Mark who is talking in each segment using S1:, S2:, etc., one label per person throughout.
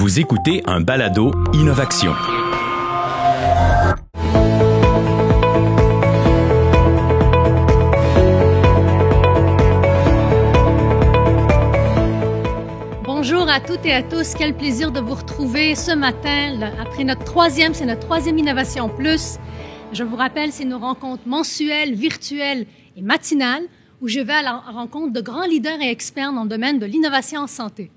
S1: Vous écoutez un balado Innovaction.
S2: Bonjour à toutes et à tous, quel plaisir de vous retrouver ce matin après notre troisième Innovation Plus. Je vous rappelle, c'est nos rencontres mensuelles, virtuelles et matinales où je vais à la rencontre de grands leaders et experts dans le domaine de l'innovation en santé.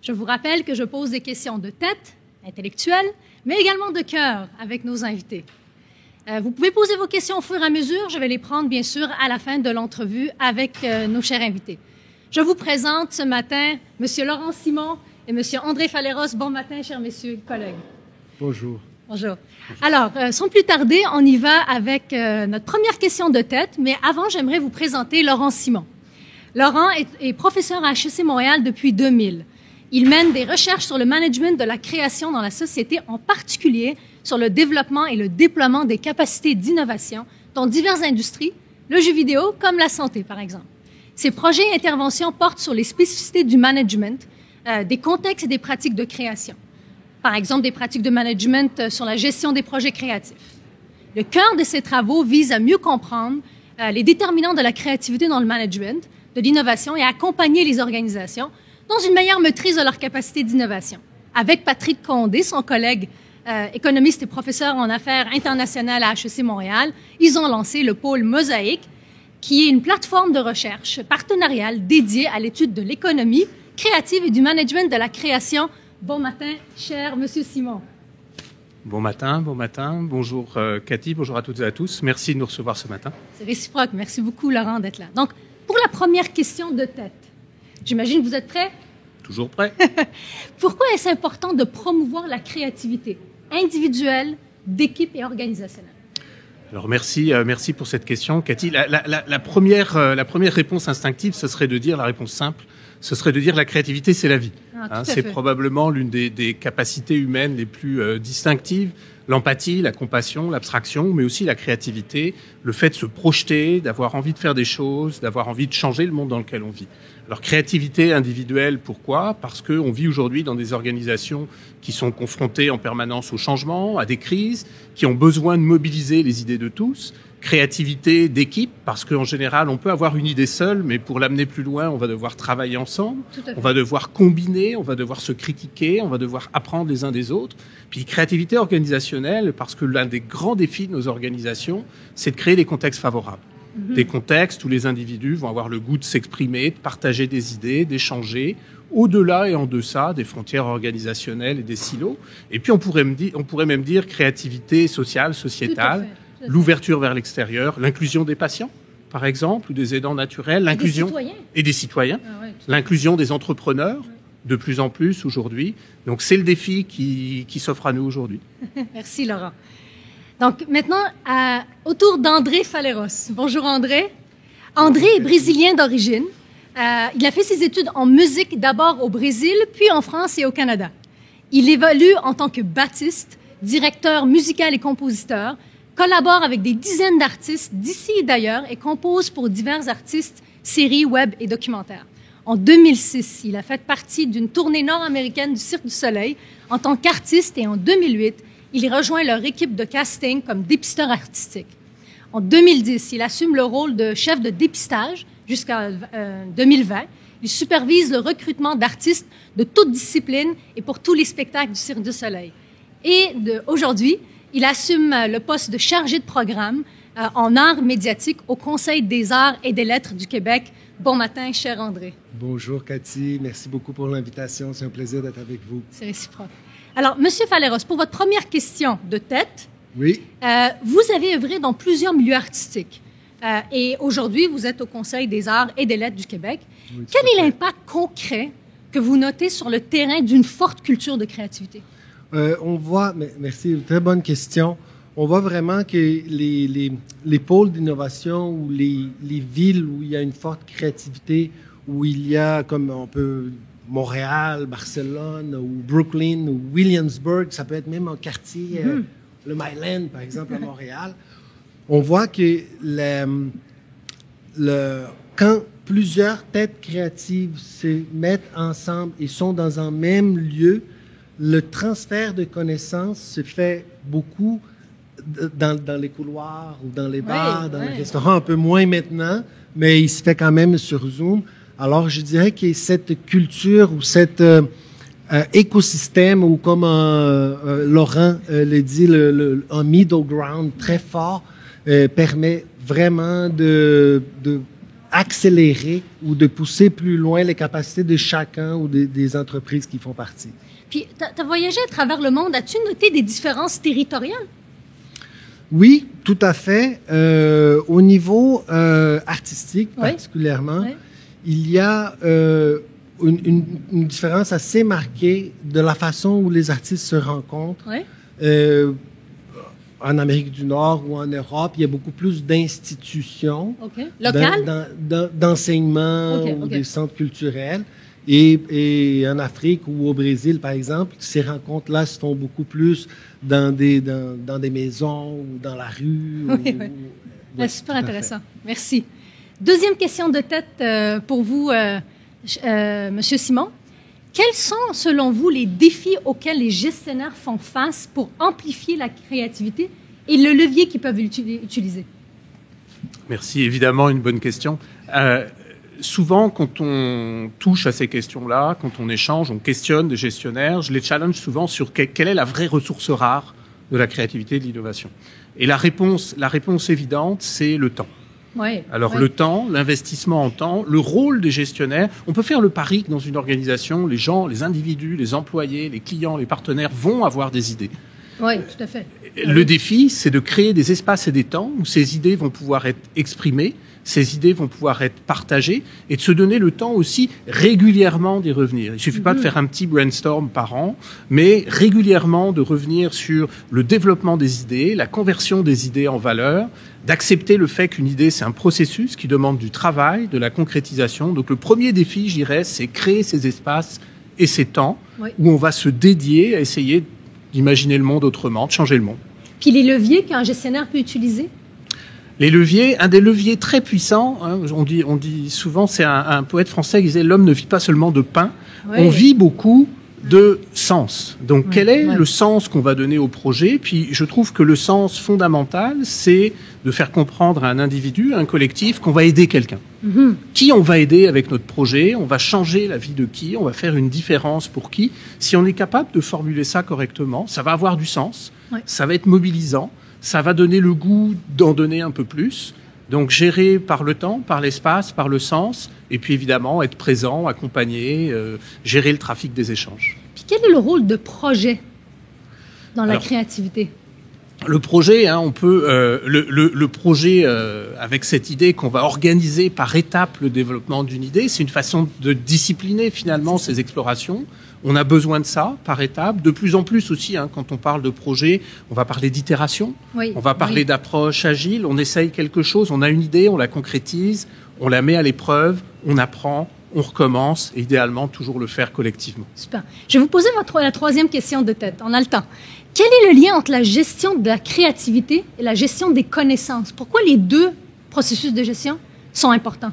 S2: Je vous rappelle que je pose des questions de tête, intellectuelles, mais également de cœur avec nos invités. Vous pouvez poser vos questions au fur et à mesure. Je vais les prendre, bien sûr, à la fin de l'entrevue avec nos chers invités. Je vous présente ce matin M. Laurent Simon et M. André Falleros. Bon matin, chers messieurs collègues.
S3: Bonjour.
S2: Bonjour. Alors, sans plus tarder, on y va avec notre première question de tête, mais avant, j'aimerais vous présenter Laurent Simon. Laurent est professeur à HEC Montréal depuis 2000. Il mène des recherches sur le management de la création dans la société, en particulier sur le développement et le déploiement des capacités d'innovation dans diverses industries, le jeu vidéo comme la santé, par exemple. Ses projets et interventions portent sur les spécificités du management, des contextes et des pratiques de création. Par exemple, des pratiques de management sur la gestion des projets créatifs. Le cœur de ses travaux vise à mieux comprendre les déterminants de la créativité dans le management, de l'innovation et à accompagner les organisations dans une meilleure maîtrise de leur capacité d'innovation. Avec Patrick Condé, son collègue économiste et professeur en affaires internationales à HEC Montréal, ils ont lancé le pôle Mosaïque, qui est une plateforme de recherche partenariale dédiée à l'étude de l'économie créative et du management de la création. Bon matin, cher Monsieur Simon.
S3: Bon matin. Bonjour Cathy, bonjour à toutes et à tous. Merci de nous recevoir ce matin.
S2: C'est réciproque. Merci beaucoup, Laurent, d'être là. Donc, pour la première question de tête, j'imagine que vous êtes prêts?
S3: Toujours prêt.
S2: Pourquoi est-ce important de promouvoir la créativité individuelle, d'équipe et organisationnelle?
S3: Alors merci pour cette question, Cathy. La première réponse instinctive, ce serait de dire, la réponse simple, ce serait de dire la créativité, c'est la vie. C'est probablement l'une des capacités humaines les plus distinctives. L'empathie, la compassion, l'abstraction, mais aussi la créativité, le fait de se projeter, d'avoir envie de faire des choses, d'avoir envie de changer le monde dans lequel on vit. Alors créativité individuelle, pourquoi? Parce qu'on vit aujourd'hui dans des organisations qui sont confrontées en permanence au changement, à des crises, qui ont besoin de mobiliser les idées de tous. Créativité d'équipe, parce qu'en général, on peut avoir une idée seule, mais pour l'amener plus loin, on va devoir travailler ensemble, on va devoir combiner, on va devoir se critiquer, on va devoir apprendre les uns des autres. Puis créativité organisationnelle, parce que l'un des grands défis de nos organisations, c'est de créer des contextes favorables. Des contextes où les individus vont avoir le goût de s'exprimer, de partager des idées, d'échanger, au-delà et en deçà des frontières organisationnelles et des silos. Et puis on pourrait même dire créativité sociale, sociétale, l'ouverture vers l'extérieur, l'inclusion des patients, par exemple, ou des aidants naturels, l'inclusion et des citoyens, l'inclusion des entrepreneurs, de plus en plus aujourd'hui. Donc c'est le défi qui s'offre à nous aujourd'hui.
S2: Merci Laurent. Donc maintenant, autour d'André Falleros. Bonjour André. André est brésilien d'origine. Il a fait ses études en musique d'abord au Brésil, puis en France et au Canada. Il évolue en tant que bassiste, directeur musical et compositeur, collabore avec des dizaines d'artistes d'ici et d'ailleurs et compose pour divers artistes, séries, web et documentaires. En 2006, il a fait partie d'une tournée nord-américaine du Cirque du Soleil en tant qu'artiste et en 2008, il rejoint leur équipe de casting comme dépisteur artistique. En 2010, il assume le rôle de chef de dépistage jusqu'en 2020. Il supervise le recrutement d'artistes de toutes disciplines et pour tous les spectacles du Cirque du Soleil. Et aujourd'hui, il assume le poste de chargé de programme en arts médiatiques au Conseil des arts et des lettres du Québec. Bon matin, cher André.
S4: Bonjour, Cathy. Merci beaucoup pour l'invitation. C'est un plaisir d'être avec vous.
S2: C'est réciproque. Alors, Monsieur Falleros, pour votre première question de tête,
S4: oui.
S2: Vous avez œuvré dans plusieurs milieux artistiques. Et aujourd'hui, vous êtes au Conseil des arts et des lettres du Québec. Oui, quel est l'impact concret que vous notez sur le terrain d'une forte culture de créativité?
S4: On voit, merci, très bonne question. On voit vraiment que les pôles d'innovation ou les villes où il y a une forte créativité, où il y a, comme on peut, Montréal, Barcelone, ou Brooklyn, ou Williamsburg, ça peut être même un quartier, le Myland, par exemple, à Montréal. On voit que quand plusieurs têtes créatives se mettent ensemble et sont dans un même lieu, le transfert de connaissances se fait beaucoup dans les couloirs ou dans les bars, dans les restaurants, un peu moins maintenant, mais il se fait quand même sur Zoom. Alors, je dirais que cette culture ou cet écosystème, ou comme Laurent le dit, un middle ground très fort, permet vraiment de accélérer ou de pousser plus loin les capacités de chacun ou des entreprises qui font partie.
S2: Puis, tu as voyagé à travers le monde. As-tu noté des différences territoriales?
S4: Oui, tout à fait. Au niveau artistique, particulièrement, il y a une différence assez marquée de la façon où les artistes se rencontrent. En Amérique du Nord ou en Europe, il y a beaucoup plus d'institutions, d'enseignement ou des centres culturels. Et en Afrique ou au Brésil, par exemple, ces rencontres-là se font beaucoup plus dans des maisons ou dans la rue.
S2: Super intéressant. Merci. Deuxième question de tête pour vous, Monsieur Simon. Quels sont, selon vous, les défis auxquels les gestionnaires font face pour amplifier la créativité et le levier qu'ils peuvent utiliser?
S3: Merci. Évidemment, une bonne question. Souvent, quand on touche à ces questions-là, quand on échange, on questionne des gestionnaires, je les challenge souvent sur quelle est la vraie ressource rare de la créativité et de l'innovation. Et la réponse évidente, c'est le temps. Le temps, l'investissement en temps, le rôle des gestionnaires. On peut faire le pari que dans une organisation, les gens, les individus, les employés, les clients, les partenaires vont avoir des idées.
S2: Oui, tout à fait.
S3: Le défi, c'est de créer des espaces et des temps où ces idées vont pouvoir être exprimées, ces idées vont pouvoir être partagées et de se donner le temps aussi régulièrement d'y revenir. Il suffit pas de faire un petit brainstorm par an, mais régulièrement de revenir sur le développement des idées, la conversion des idées en valeur, d'accepter le fait qu'une idée, c'est un processus qui demande du travail, de la concrétisation. Donc le premier défi, je dirais, c'est créer ces espaces et ces temps où on va se dédier à essayer d'imaginer le monde autrement, de changer le monde.
S2: Puis les leviers qu'un gestionnaire peut utiliser?
S3: Les leviers, un des leviers très puissants, on dit souvent, c'est un poète français qui disait « L'homme ne vit pas seulement de pain, on vit beaucoup de sens ». Donc quel est le sens qu'on va donner au projet? Puis je trouve que le sens fondamental, c'est de faire comprendre à un individu, à un collectif, qu'on va aider quelqu'un. Qui on va aider avec notre projet? On va changer la vie de qui? On va faire une différence pour qui? Si on est capable de formuler ça correctement, ça va avoir du sens, ça va être mobilisant, ça va donner le goût d'en donner un peu plus. Donc gérer par le temps, par l'espace, par le sens, et puis évidemment être présent, accompagner, gérer le trafic des échanges.
S2: Puis quel est le rôle de projet dans la créativité?
S3: Le projet, on peut le projet avec cette idée qu'on va organiser par étapes le développement d'une idée, c'est une façon de discipliner finalement ces explorations. On a besoin de ça par étapes. De plus en plus aussi, quand on parle de projet, on va parler d'itération, on va parler d'approche agile. On essaye quelque chose, on a une idée, on la concrétise, on la met à l'épreuve, on apprend, on recommence, et idéalement toujours le faire collectivement.
S2: Super. Je vais vous poser la troisième question de tête. On a le temps. Quel est le lien entre la gestion de la créativité et la gestion des connaissances? Pourquoi les deux processus de gestion sont importants?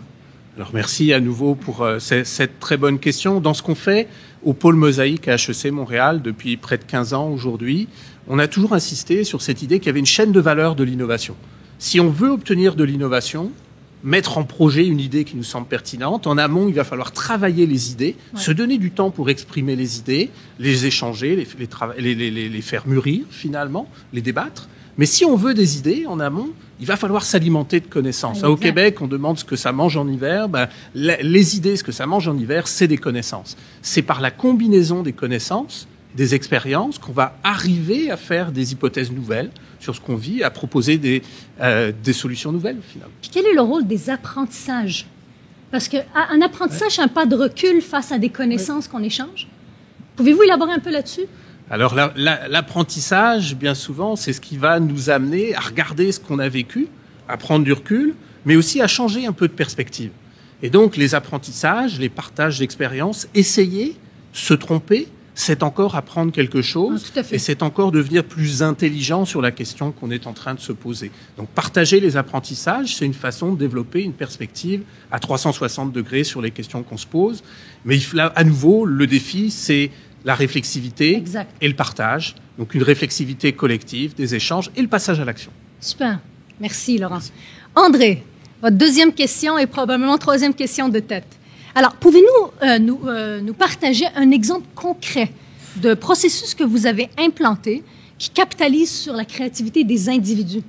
S3: Alors merci à nouveau pour cette très bonne question. Dans ce qu'on fait au pôle Mosaïque à HEC Montréal depuis près de 15 ans aujourd'hui, on a toujours insisté sur cette idée qu'il y avait une chaîne de valeur de l'innovation. Si on veut obtenir de l'innovation, mettre en projet une idée qui nous semble pertinente, en amont, il va falloir travailler les idées, se donner du temps pour exprimer les idées, les échanger, les faire mûrir finalement, les débattre. Mais si on veut des idées en amont, il va falloir s'alimenter de connaissances. Au Québec, on demande ce que ça mange en hiver. Les idées, ce que ça mange en hiver, c'est des connaissances. C'est par la combinaison des connaissances, des expériences, qu'on va arriver à faire des hypothèses nouvelles sur ce qu'on vit, à proposer des solutions nouvelles, finalement.
S2: Puis quel est le rôle des apprentissages? Parce qu'un apprentissage, c'est un pas de recul face à des connaissances qu'on échange. Pouvez-vous élaborer un peu là-dessus?
S3: Alors l'apprentissage, bien souvent, c'est ce qui va nous amener à regarder ce qu'on a vécu, à prendre du recul, mais aussi à changer un peu de perspective. Et donc les apprentissages, les partages d'expériences, essayer, se tromper, c'est encore apprendre quelque chose et c'est encore devenir plus intelligent sur la question qu'on est en train de se poser. Donc partager les apprentissages, c'est une façon de développer une perspective à 360 degrés sur les questions qu'on se pose. Mais à nouveau, le défi, c'est la réflexivité
S2: exact.
S3: Et le partage. Donc une réflexivité collective, des échanges et le passage à l'action.
S2: Super. Merci, Laurent. Merci. André, votre deuxième question et probablement troisième question de tête. Alors, pouvez-vous nous partager un exemple concret de processus que vous avez implanté qui capitalise sur la créativité des individus?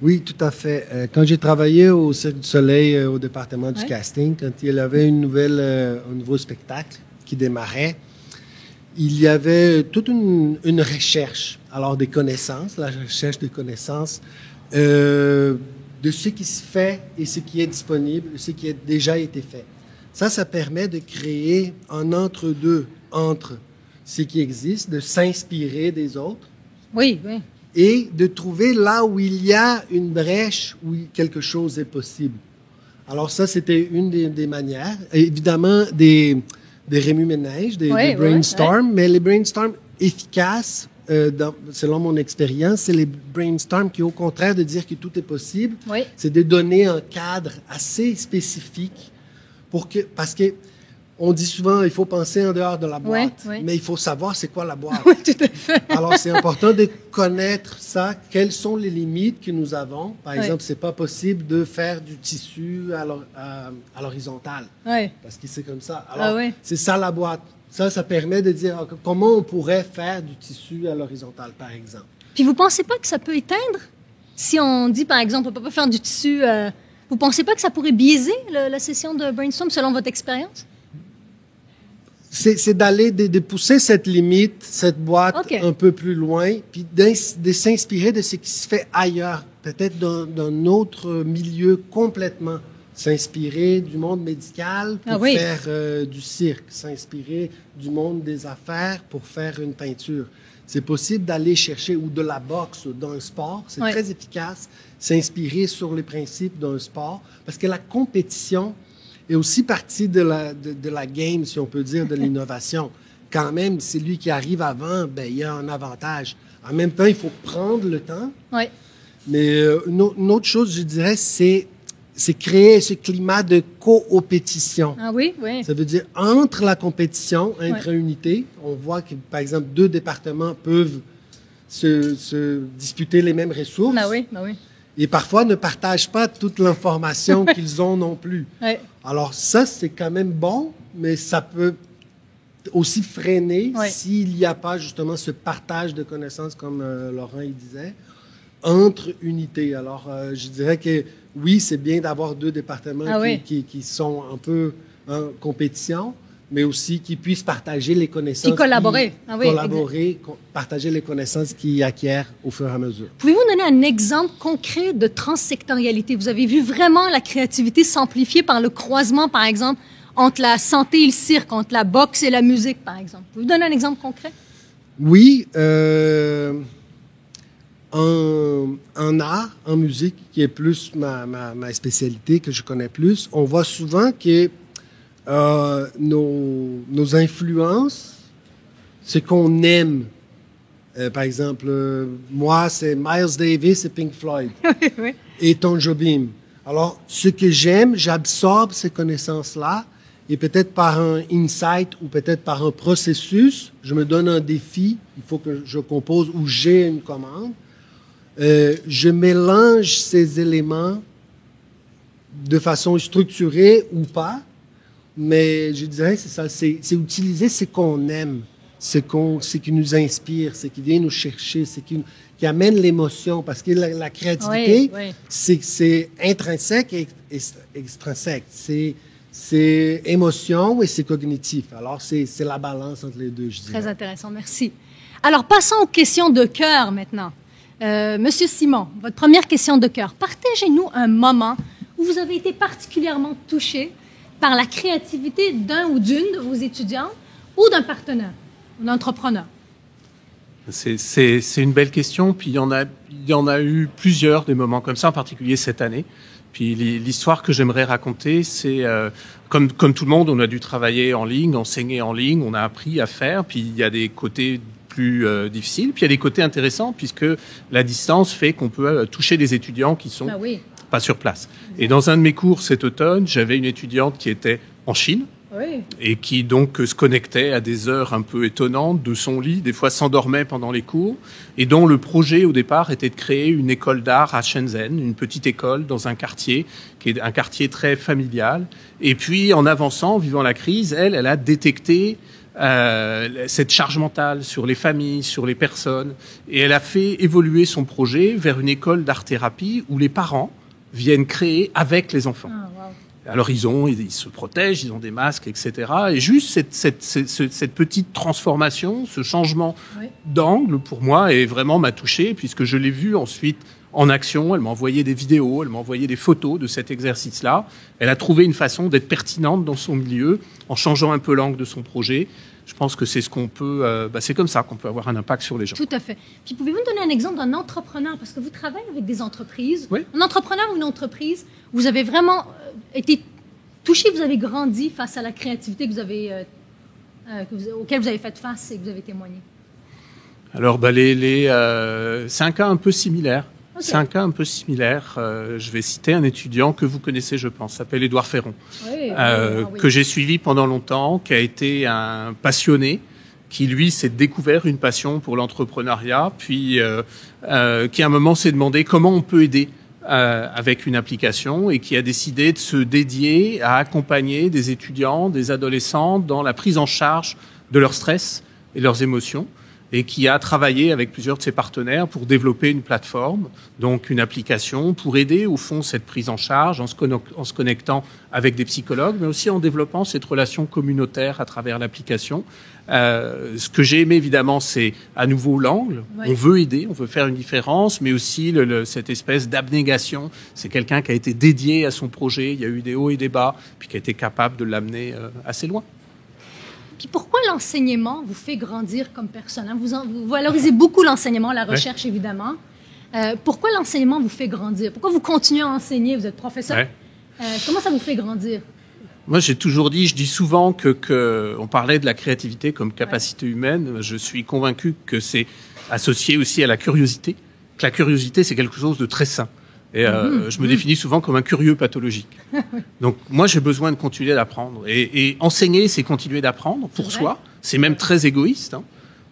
S4: Oui, tout à fait. Quand j'ai travaillé au Cirque du Soleil, au département du casting, quand il y avait un nouveau spectacle qui démarrait, il y avait toute une recherche, alors des connaissances, la recherche des connaissances, de ce qui se fait et ce qui est disponible, ce qui a déjà été fait. Ça permet de créer un entre-deux entre ce qui existe, de s'inspirer des autres.
S2: Oui, oui.
S4: Et de trouver là où il y a une brèche, où quelque chose est possible. Alors ça, c'était une des manières. Et évidemment, des remue-ménages, des brainstorms, mais les brainstorms efficaces, selon mon expérience, c'est les brainstorms qui, au contraire de dire que tout est possible, c'est de donner un cadre assez spécifique parce que on dit souvent il faut penser en dehors de la boîte, mais il faut savoir c'est quoi la boîte.
S2: Oui, tout à fait.
S4: Alors c'est important de connaître ça. Quelles sont les limites que nous avons? Par exemple, c'est pas possible de faire du tissu à l'horizontale, parce que c'est comme ça. Alors c'est ça la boîte. Ça permet de dire comment on pourrait faire du tissu à l'horizontale, par exemple.
S2: Puis vous pensez pas que ça peut éteindre? Si on dit, par exemple, on peut pas faire du tissu, vous pensez pas que ça pourrait biaiser la session de brainstorm selon votre expérience?
S4: C'est d'aller, de pousser cette limite, cette boîte un peu plus loin, puis de s'inspirer de ce qui se fait ailleurs, peut-être d'un autre milieu complètement. S'inspirer du monde médical pour faire du cirque, s'inspirer du monde des affaires pour faire une peinture. C'est possible d'aller chercher, ou de la boxe, d'un sport, c'est très efficace, s'inspirer sur les principes d'un sport, parce que la compétition est aussi partie de la game, si on peut dire, de l'innovation. Quand même, c'est lui qui arrive avant, il y a un avantage. En même temps, il faut prendre le temps. Mais une autre chose, je dirais, c'est créer ce climat de coopétition.
S2: Ah oui, oui.
S4: Ça veut dire entre la compétition, intra-unité, on voit que, par exemple, 2 départements peuvent se disputer les mêmes ressources. Et parfois ne partagent pas toute l'information qu'ils ont non plus. Alors ça, c'est quand même bon, mais ça peut aussi freiner s'il n'y a pas justement ce partage de connaissances, comme Laurent il disait, entre unités. Alors, je dirais que oui, c'est bien d'avoir 2 départements qui sont un peu en compétition, mais aussi qui puissent partager les connaissances.
S2: Qui collaborer.
S4: Partager les connaissances qu'ils acquièrent au fur et à mesure.
S2: Pouvez-vous donner un exemple concret de transsectorialité? Vous avez vu vraiment la créativité s'amplifier par le croisement, par exemple, entre la santé et le cirque, entre la boxe et la musique, par exemple. Pouvez-vous donner un exemple concret?
S4: Oui. En art, en musique, qui est plus ma spécialité, que je connais plus, on voit souvent que nos influences, ce qu'on aime. Par exemple, moi, c'est Miles Davis et Pink Floyd. Et Tom Jobim. Alors, ce que j'aime, j'absorbe ces connaissances-là et peut-être par un insight ou peut-être par un processus, je me donne un défi, il faut que je compose ou j'ai une commande. Je mélange ces éléments de façon structurée ou pas, mais je dirais c'est ça, c'est utiliser ce qu'on aime, ce qui nous inspire, ce qui vient nous chercher, ce qui amène l'émotion, parce que la créativité, c'est intrinsèque et extrinsèque, c'est émotion et c'est cognitif. Alors c'est la balance entre les deux, je dirais.
S2: Très intéressant, merci. Alors passons aux questions de cœur maintenant. Monsieur Simon, votre première question de cœur. Partagez-nous un moment où vous avez été particulièrement touché par la créativité d'un ou d'une de vos étudiants ou d'un partenaire, d'un entrepreneur.
S3: C'est une belle question. Puis il y en a eu plusieurs des moments comme ça, en particulier cette année. Puis l'histoire que j'aimerais raconter, c'est comme tout le monde, on a dû travailler en ligne, enseigner en ligne, on a appris à faire. Puis il y a des côtés plus difficiles, puis il y a des côtés intéressants puisque la distance fait qu'on peut toucher des étudiants qui sont pas sur place. Et dans un de mes cours cet automne, j'avais une étudiante qui était en Chine, et qui donc se connectait à des heures un peu étonnantes de son lit, des fois s'endormait pendant les cours, et dont le projet au départ était de créer une école d'art à Shenzhen, une petite école dans un quartier qui est un quartier très familial. Et puis en avançant, vivant la crise, elle a détecté cette charge mentale sur les familles, sur les personnes, et elle a fait évoluer son projet vers une école d'art-thérapie où les parents viennent créer avec les enfants. Alors ils se protègent, ils ont des masques, etc. Et juste cette petite transformation, ce changement d'angle, pour moi, m'a touché, puisque je l'ai vu ensuite en action. Elle m'a envoyé des vidéos, elle m'a envoyé des photos de cet exercice-là. Elle a trouvé une façon d'être pertinente dans son milieu, en changeant un peu l'angle de son projet. Je pense que c'est ce qu'on peut, c'est comme ça qu'on peut avoir un impact sur les gens.
S2: Tout à fait. Puis pouvez-vous me donner un exemple d'un entrepreneur, parce que vous travaillez avec des entreprises,
S3: oui.
S2: Un entrepreneur ou une entreprise, vous avez vraiment été touché, vous avez grandi face à la créativité que vous avez, auquel vous avez fait face et que vous avez témoigné.
S3: Alors, c'est un cas un peu similaire. Okay. C'est un cas un peu similaire. Je vais citer un étudiant que vous connaissez, je pense, s'appelle Édouard Ferron, que j'ai suivi pendant longtemps, qui a été un passionné, qui lui s'est découvert une passion pour l'entrepreneuriat, puis qui à un moment s'est demandé comment on peut aider avec une application, et qui a décidé de se dédier à accompagner des étudiants, des adolescents dans la prise en charge de leur stress et leurs émotions, et qui a travaillé avec plusieurs de ses partenaires pour développer une plateforme, donc une application, pour aider au fond cette prise en charge en se connectant avec des psychologues, mais aussi en développant cette relation communautaire à travers l'application. Ce que j'ai aimé, évidemment, c'est à nouveau l'angle. Oui. On veut aider, on veut faire une différence, mais aussi cette espèce d'abnégation. C'est quelqu'un qui a été dédié à son projet, il y a eu des hauts et des bas, puis qui a été capable de l'amener assez loin.
S2: Puis pourquoi l'enseignement vous fait grandir comme personne? Vous valorisez beaucoup l'enseignement, la recherche, évidemment. Pourquoi l'enseignement vous fait grandir? Pourquoi vous continuez à enseigner? Vous êtes professeur. Comment ça vous fait grandir?
S3: Moi, je dis souvent on parlait de la créativité comme capacité humaine. Je suis convaincu que c'est associé aussi à la curiosité. Que la curiosité, c'est quelque chose de très sain. Et je me définis souvent comme un curieux pathologique. Donc moi, j'ai besoin de continuer d'apprendre. Et enseigner, c'est continuer d'apprendre pour soi. C'est même très égoïste. Hein.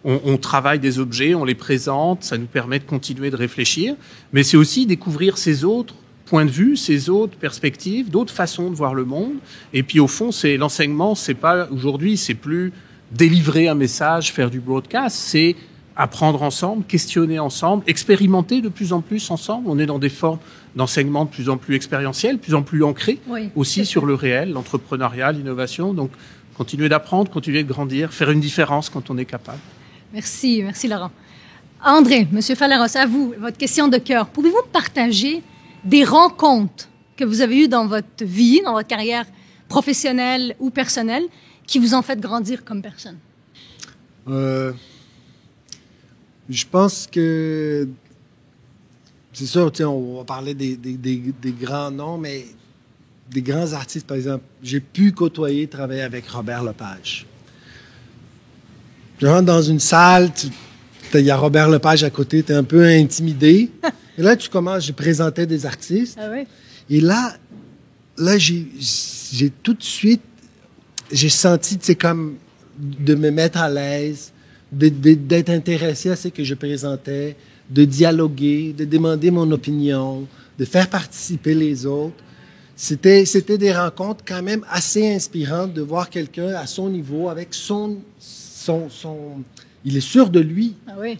S3: On travaille des objets, on les présente, ça nous permet de continuer de réfléchir. Mais c'est aussi découvrir ces autres points de vue, ces autres perspectives, d'autres façons de voir le monde. Et puis au fond, c'est l'enseignement, c'est pas aujourd'hui, c'est plus délivrer un message, faire du broadcast, c'est apprendre ensemble, questionner ensemble, expérimenter de plus en plus ensemble. On est dans des formes d'enseignement de plus en plus expérientielles, de plus en plus ancrées, aussi sur le réel, l'entrepreneuriat, l'innovation. Donc, continuer d'apprendre, continuer de grandir, faire une différence quand on est capable.
S2: Merci Laurent. André, Monsieur Falleros, à vous, votre question de cœur. Pouvez-vous partager des rencontres que vous avez eues dans votre vie, dans votre carrière professionnelle ou personnelle, qui vous ont fait grandir comme personne?
S4: Je pense que, c'est sûr, on va parler des grands noms, mais des grands artistes, par exemple, j'ai pu côtoyer, travailler avec Robert Lepage. Tu rentres dans une salle, il y a Robert Lepage à côté, tu es un peu intimidé. Et là, je présentais des artistes.
S2: Ah oui?
S4: Et là j'ai tout de suite, j'ai senti, c'est comme de me mettre à l'aise, d'être intéressé à ce que je présentais, de dialoguer, de demander mon opinion, de faire participer les autres. C'était des rencontres quand même assez inspirantes de voir quelqu'un à son niveau, avec son il est sûr de lui,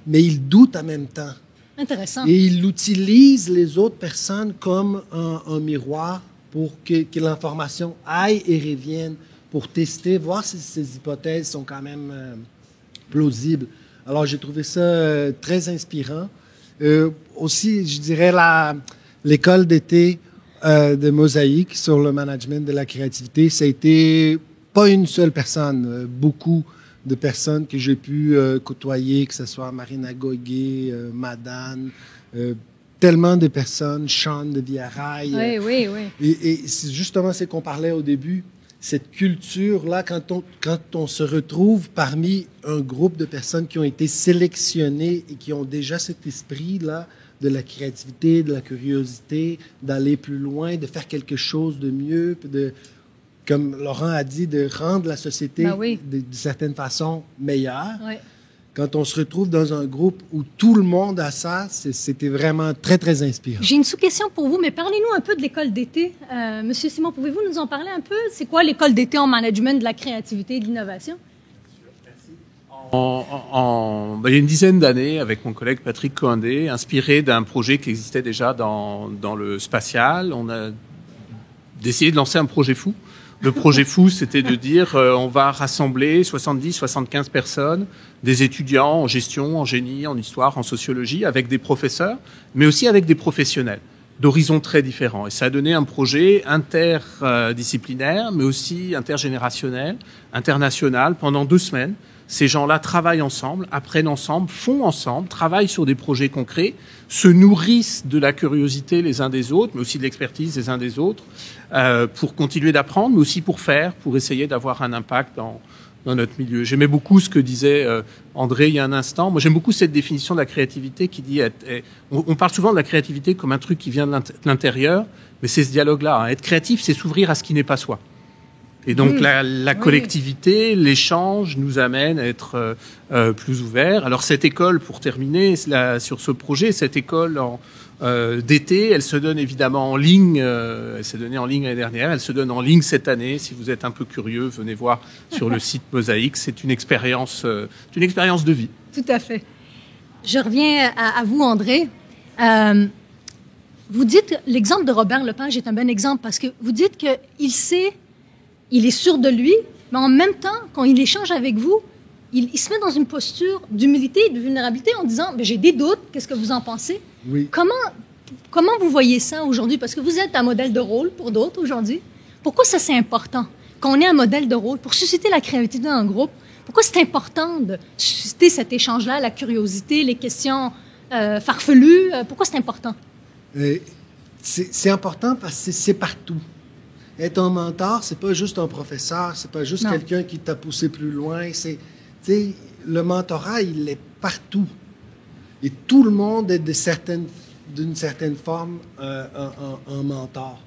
S4: mais il doute en même temps.
S2: Intéressant.
S4: Et il utilise les autres personnes comme un miroir pour que l'information aille et revienne, pour tester, voir si ces hypothèses sont quand même plausibles. Alors, j'ai trouvé ça très inspirant. Aussi, je dirais l'école d'été de Mosaïque sur le management de la créativité, ça a été pas une seule personne, beaucoup de personnes que j'ai pu côtoyer, que ce soit Marina Goguet, Madane, tellement de personnes, Sean de Villarail.
S2: Oui.
S4: Et c'est justement ce qu'on parlait au début, cette culture-là, quand on se retrouve parmi un groupe de personnes qui ont été sélectionnées et qui ont déjà cet esprit-là de la créativité, de la curiosité, d'aller plus loin, de faire quelque chose de mieux, comme Laurent a dit, de rendre la société d'une certaine façon meilleure. Oui. Quand on se retrouve dans un groupe où tout le monde a ça, c'était vraiment très, très inspirant.
S2: J'ai une sous-question pour vous, mais parlez-nous un peu de l'école d'été. Monsieur Simon, pouvez-vous nous en parler un peu? C'est quoi l'école d'été en management de la créativité et de l'innovation?
S3: Il y a une dizaine d'années, avec mon collègue Patrick Coindé, inspiré d'un projet qui existait déjà dans le spatial, on a décidé de lancer un projet fou. Le projet fou, c'était de dire on va rassembler 70-75 personnes, des étudiants en gestion, en génie, en histoire, en sociologie, avec des professeurs, mais aussi avec des professionnels d'horizons très différents. Et ça a donné un projet interdisciplinaire, mais aussi intergénérationnel, international, pendant 2 semaines. Ces gens-là travaillent ensemble, apprennent ensemble, font ensemble, travaillent sur des projets concrets, se nourrissent de la curiosité les uns des autres, mais aussi de l'expertise les uns des autres, pour continuer d'apprendre, mais aussi pour essayer d'avoir un impact dans notre milieu. J'aimais beaucoup ce que disait André il y a un instant. Moi, j'aime beaucoup cette définition de la créativité qui dit... On parle souvent de la créativité comme un truc qui vient de l'intérieur, mais c'est ce dialogue-là. Hein. Être créatif, c'est s'ouvrir à ce qui n'est pas soi. Et donc la collectivité, l'échange nous amène à être plus ouverts. Alors cette école, pour terminer sur ce projet, cette école d'été, elle se donne évidemment en ligne. Elle s'est donnée en ligne l'année dernière. Elle se donne en ligne cette année. Si vous êtes un peu curieux, venez voir sur le site Mosaïque. C'est une expérience de vie.
S2: Tout à fait. Je reviens à vous, André. Vous dites, l'exemple de Robert Lepage est un bon exemple parce que vous dites il est sûr de lui, mais en même temps, quand il échange avec vous, il se met dans une posture d'humilité et de vulnérabilité en disant « j'ai des doutes, qu'est-ce que vous en pensez ?» Oui. Comment vous voyez ça aujourd'hui? Parce que vous êtes un modèle de rôle pour d'autres aujourd'hui. Pourquoi ça, c'est important? Qu'on ait un modèle de rôle pour susciter la créativité dans un groupe, pourquoi c'est important de susciter cet échange-là, la curiosité, les questions farfelues? Pourquoi c'est important?
S4: C'est important parce que c'est partout. Être un mentor, c'est pas juste un professeur, c'est pas juste quelqu'un qui t'a poussé plus loin. Le mentorat, il est partout. Et tout le monde est d'une certaine forme un mentor.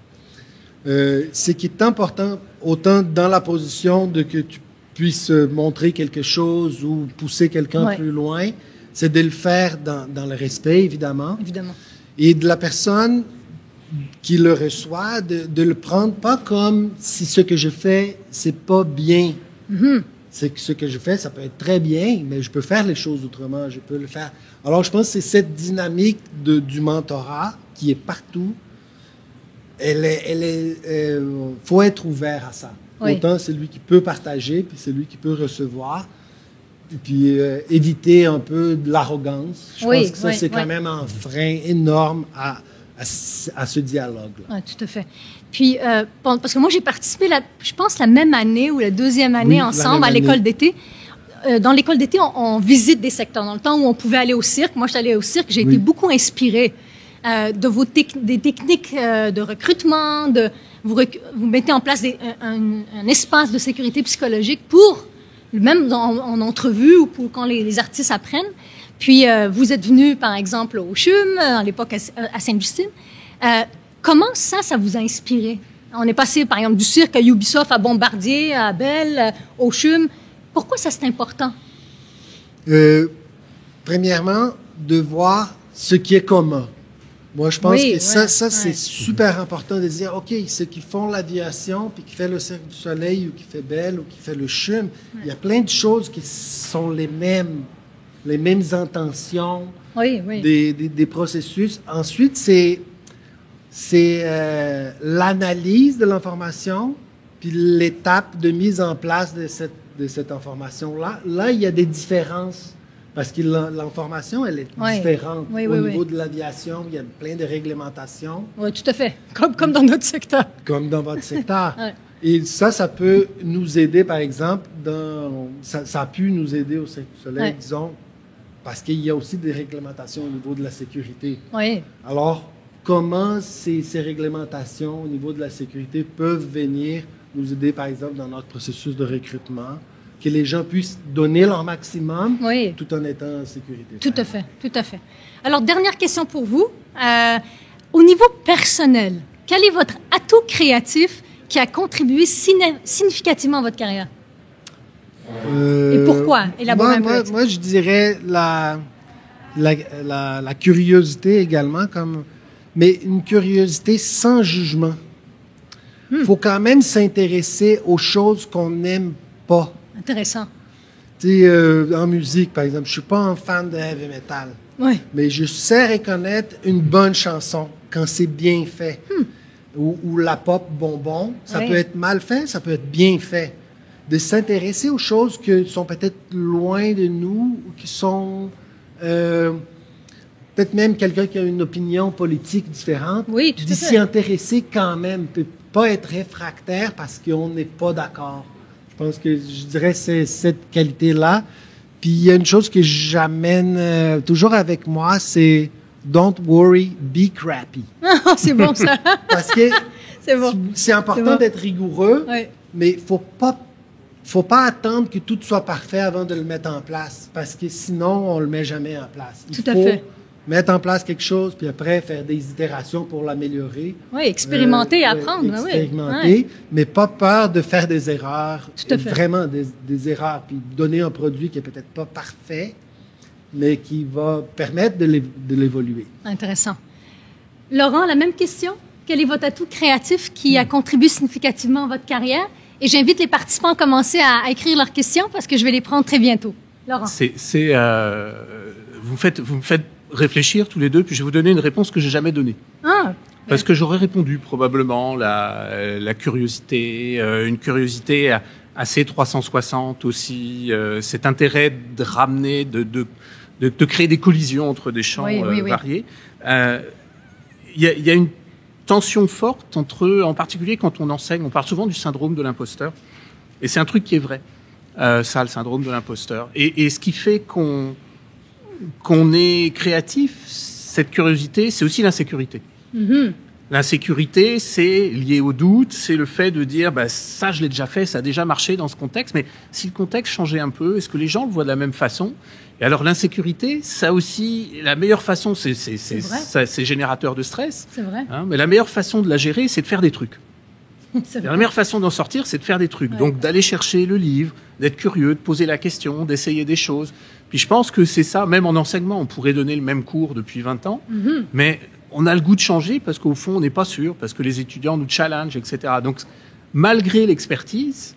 S4: Ce qui est important, autant dans la position de que tu puisses montrer quelque chose ou pousser quelqu'un plus loin, c'est de le faire dans le respect, évidemment. Et de la personne qui le reçoit, de le prendre pas comme si ce que je fais, c'est pas bien. C'est que ce que je fais, ça peut être très bien, mais je peux faire les choses autrement, je peux le faire. Alors, je pense que c'est cette dynamique du mentorat qui est partout. Faut être ouvert à ça. Oui. Autant c'est lui qui peut partager, puis c'est lui qui peut recevoir, et puis éviter un peu de l'arrogance. Je pense que ça, c'est quand même un frein énorme à ce dialogue-là.
S2: Oui, tout à fait. Puis, parce que moi, j'ai participé, je pense, la même année ou la deuxième année ensemble à l'école d'été. Dans l'école d'été, on visite des secteurs. Dans le temps où on pouvait aller au cirque, moi, je suis allée au cirque, j'ai été beaucoup inspirée de des techniques de recrutement, vous mettez en place un espace de sécurité psychologique pour, même en entrevue ou pour quand les artistes apprennent. Puis, vous êtes venu, par exemple, au CHUM, à l'époque à Sainte-Justine. Comment ça vous a inspiré? On est passé, par exemple, du cirque à Ubisoft, à Bombardier, à Bell, au CHUM. Pourquoi ça, c'est important?
S4: Premièrement, de voir ce qui est commun. Moi, je pense que c'est super important de dire, OK, ceux qui font l'aviation, puis qui fait le Cirque du Soleil, ou qui fait Bell, ou qui fait le CHUM, il y a plein de choses qui sont les mêmes intentions, des processus. Ensuite, c'est l'analyse de l'information, puis l'étape de mise en place de cette information-là. Là, il y a des différences, parce que l'information, elle est différente. Au niveau de l'aviation, il y a plein de réglementations. Oui,
S2: tout à fait. Comme dans notre secteur.
S4: Comme dans votre secteur. Et ça peut nous aider, par exemple, ça a pu nous aider au Cirque du Soleil, disons, parce qu'il y a aussi des réglementations au niveau de la sécurité. Oui. Alors, comment ces réglementations au niveau de la sécurité peuvent venir nous aider, par exemple, dans notre processus de recrutement, que les gens puissent donner leur maximum tout en étant en sécurité.
S2: Tout à fait, tout à fait. Alors, dernière question pour vous. Au niveau personnel, quel est votre atout créatif qui a contribué significativement à votre carrière? Et pourquoi? Élaborez un peu.
S4: Moi, je dirais la curiosité également, mais une curiosité sans jugement. Il faut quand même s'intéresser aux choses qu'on n'aime pas.
S2: Intéressant.
S4: Tu sais, en musique, par exemple, je suis pas un fan de heavy metal.
S2: Oui.
S4: Mais je sais reconnaître une bonne chanson quand c'est bien fait. Ou la pop bonbon, ça peut être mal fait, ça peut être bien fait. De s'intéresser aux choses qui sont peut-être loin de nous, ou qui sont peut-être même quelqu'un qui a une opinion politique différente.
S2: Oui, tout à fait.
S4: D'y intéresser quand même, peut pas être réfractaire parce qu'on n'est pas d'accord. Je pense que je dirais c'est cette qualité-là. Puis il y a une chose que j'amène toujours avec moi, c'est don't worry, be crappy.
S2: C'est bon ça.
S4: Parce que
S2: bon.
S4: C'est important d'être rigoureux, mais faut pas attendre que tout soit parfait avant de le mettre en place, parce que sinon on le met jamais en place. Il faut mettre en place quelque chose, puis après faire des itérations pour l'améliorer.
S2: Oui, expérimenter, apprendre.
S4: Expérimenter, mais pas peur de faire des erreurs. Tout à fait. Vraiment des erreurs, puis donner un produit qui est peut-être pas parfait, mais qui va permettre de l'évoluer.
S2: Intéressant. Laurent, la même question. Quel est votre atout créatif qui a contribué significativement à votre carrière? Et j'invite les participants à commencer à écrire leurs questions parce que je vais les prendre très bientôt. Laurent.
S3: Vous me faites réfléchir tous les deux, puis je vais vous donner une réponse que j'ai jamais donnée. Parce que j'aurais répondu probablement la curiosité, une curiosité assez 360 aussi, cet intérêt de ramener, de créer des collisions entre des champs variés. Il y a une tension forte en particulier quand on enseigne, on parle souvent du syndrome de l'imposteur, et c'est un truc qui est vrai, ça, le syndrome de l'imposteur. Et ce qui fait qu'on est créatif, cette curiosité, c'est aussi l'insécurité. L'insécurité, c'est lié au doute, c'est le fait de dire ça je l'ai déjà fait, ça a déjà marché dans ce contexte, mais si le contexte changeait un peu, est-ce que les gens le voient de la même façon? Et alors l'insécurité, ça aussi, la meilleure façon, c'est générateur de stress.
S2: C'est vrai.
S3: Mais la meilleure façon de la gérer, c'est de faire des trucs. La meilleure façon d'en sortir, c'est de faire des trucs. Donc d'aller chercher le livre, d'être curieux, de poser la question, d'essayer des choses. Puis je pense que c'est ça, même en enseignement, on pourrait donner le même cours depuis 20 ans, mais on a le goût de changer parce qu'au fond, on n'est pas sûr, parce que les étudiants nous challengent, etc. Donc, malgré l'expertise,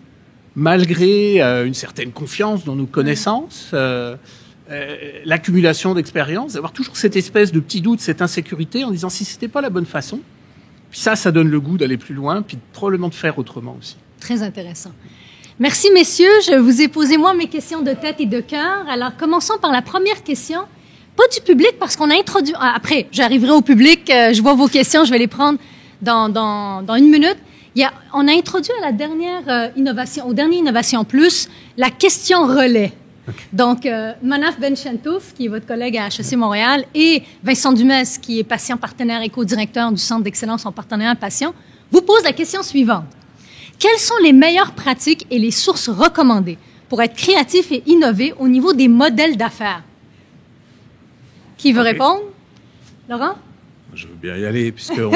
S3: malgré une certaine confiance dans nos connaissances, l'accumulation d'expérience, d'avoir toujours cette espèce de petit doute, cette insécurité, en disant si c'était pas la bonne façon, puis ça donne le goût d'aller plus loin, puis probablement de faire autrement aussi.
S2: Très intéressant. Merci, messieurs. Je vous ai posé, moi, mes questions de tête et de cœur. Alors, commençons par la première question. Pas du public, parce qu'on a introduit... Après, j'arriverai au public, je vois vos questions, je vais les prendre dans une minute. On a introduit à la dernière innovation, au dernier Innovation Plus, la question relais. Okay. Donc, Manaf Benchentouf, qui est votre collègue à HEC Montréal, et Vincent Dumès, qui est patient partenaire et co-directeur du Centre d'excellence en partenariat patient, vous posent la question suivante. Quelles sont les meilleures pratiques et les sources recommandées pour être créatif et innover au niveau des modèles d'affaires? Qui veut répondre? Laurent?
S3: Je veux bien y aller, puisqu'on